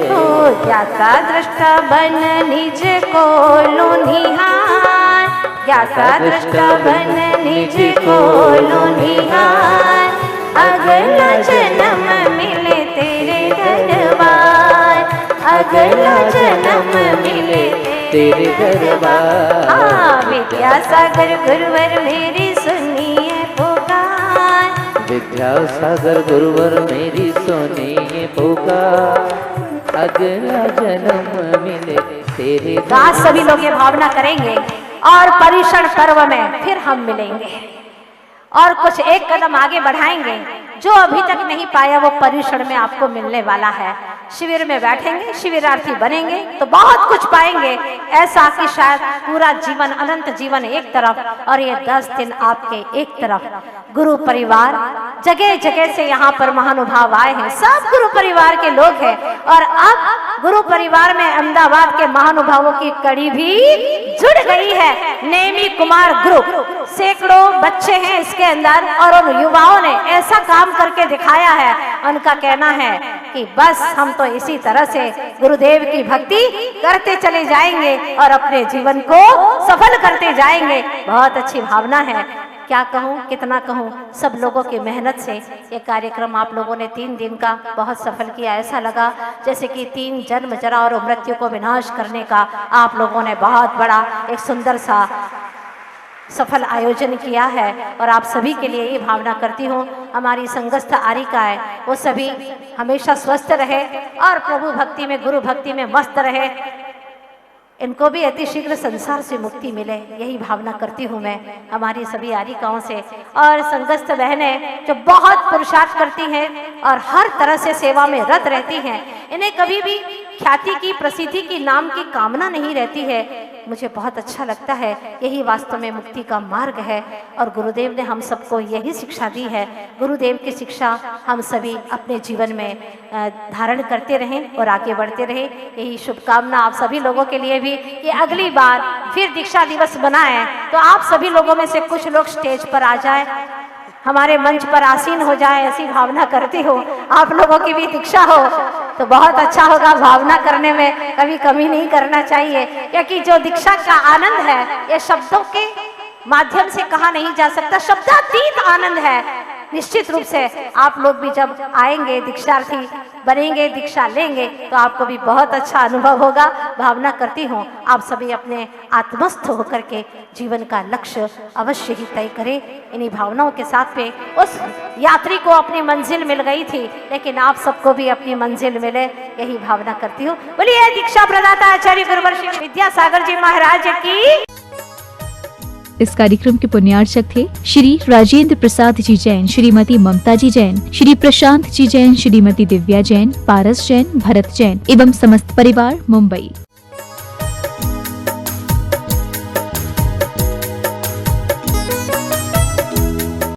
हो ज्ञाता दृष्टा बन निज को लो निहार, ज्ञाता दृष्टा बन निज को लो निहार, अगला जन्म मिले तेरे दरबार, अगला जन्म मिले तेरे दरबार। विद्यासागर गुरुवर मेरी सुनिए पुकार, विद्यासागर गुरुवर मेरी सुनिए पुकार, अगला जन्म मिले तेरे आज सभी लोग ये भावना करेंगे और परीक्षण पर्व में फिर हम मिलेंगे और कुछ एक कदम आगे बढ़ाएंगे। जो अभी तक नहीं पाया वो परीक्षण में आपको मिलने वाला है। शिविर में बैठेंगे, शिविरार्थी बनेंगे तो बहुत कुछ पाएंगे, ऐसा कि शायद पूरा जीवन, अनंत जीवन एक तरफ और ये 10 दिन आपके एक तरफ। गुरु परिवार जगह जगह से यहाँ पर महानुभाव आए हैं, सब गुरु परिवार के लोग हैं और अब गुरु परिवार में अहमदाबाद के महानुभावों की कड़ी भी जुड़ गई है। नेमी कुमार ग्रुप, सैकड़ों बच्चे हैं इसके अंदर और उन युवाओं ने ऐसा काम करके दिखाया है। उनका कहना है कि बस हम तो इसी तरह से गुरुदेव की भक्ति करते चले जाएंगे और अपने जीवन को सफल करते जाएंगे। बहुत अच्छी भावना है, क्या कहूँ कितना कहूँ। सब लोगों की मेहनत से ये कार्यक्रम आप लोगों ने 3 दिन का बहुत सफल किया। ऐसा लगा जैसे कि 3 जन्म जरा और मृत्यु को विनाश करने का आप लोगों ने बहुत बड़ा एक सुंदर सा सफल आयोजन किया है और आप सभी के लिए ये भावना करती हूँ हमारी संघस्थ आरिकाएं वो सभी हमेशा स्वस्थ रहे और प्रभु भक्ति में, गुरु भक्ति में मस्त रहे। इनको भी अतिशीघ्र संसार से मुक्ति मिले, यही भावना करती हूँ मैं हमारी सभी आरिकाओं से। और संघस्थ बहनें जो बहुत पुरुषार्थ करती हैं और हर तरह से सेवा में रत रहती हैं, इन्हें कभी भी ख्याति की, प्रसिद्धि की, नाम की कामना नहीं रहती है। मुझे बहुत अच्छा लगता है, यही वास्तव में मुक्ति का मार्ग है और गुरुदेव ने हम सबको यही शिक्षा दी है। गुरुदेव की शिक्षा हम सभी अपने जीवन में धारण करते रहें और आगे बढ़ते रहें, यही शुभकामना आप सभी लोगों के लिए भी कि अगली बार फिर दीक्षा दिवस बनाएं तो आप सभी लोगों में से कुछ लोग स्टेज पर आ जाएं, हमारे मंच पर आसीन हो जाए, ऐसी भावना करती हो। आप लोगों की भी दीक्षा हो तो बहुत अच्छा होगा। भावना करने में कभी कमी नहीं करना चाहिए, क्योंकि जो दीक्षा का आनंद है ये शब्दों के माध्यम से कहा नहीं जा सकता, शब्दातीत आनंद है। निश्चित रूप से आप लोग भी जब आएंगे, दीक्षार्थी बनेंगे, दीक्षा लेंगे तो आपको भी बहुत अच्छा अनुभव होगा। भावना करती हूँ आप सभी अपने आत्मस्थ होकर के जीवन का लक्ष्य अवश्य ही तय करें। इन्हीं भावनाओं के साथ में उस यात्री को अपनी मंजिल मिल गई थी, लेकिन आप सबको भी अपनी मंजिल मिले, यही भावना करती हूँ। बोलिए दीक्षा प्रदाता आचार्य गुरुवर श्री विद्यासागर जी महाराज की। इस कार्यक्रम के पुण्यार्चक थे श्री राजेंद्र प्रसाद जी जैन, श्रीमती ममता जी जैन, श्री प्रशांत जी जैन, श्रीमती दिव्या जैन, पारस जैन, भरत जैन एवं समस्त परिवार, मुंबई।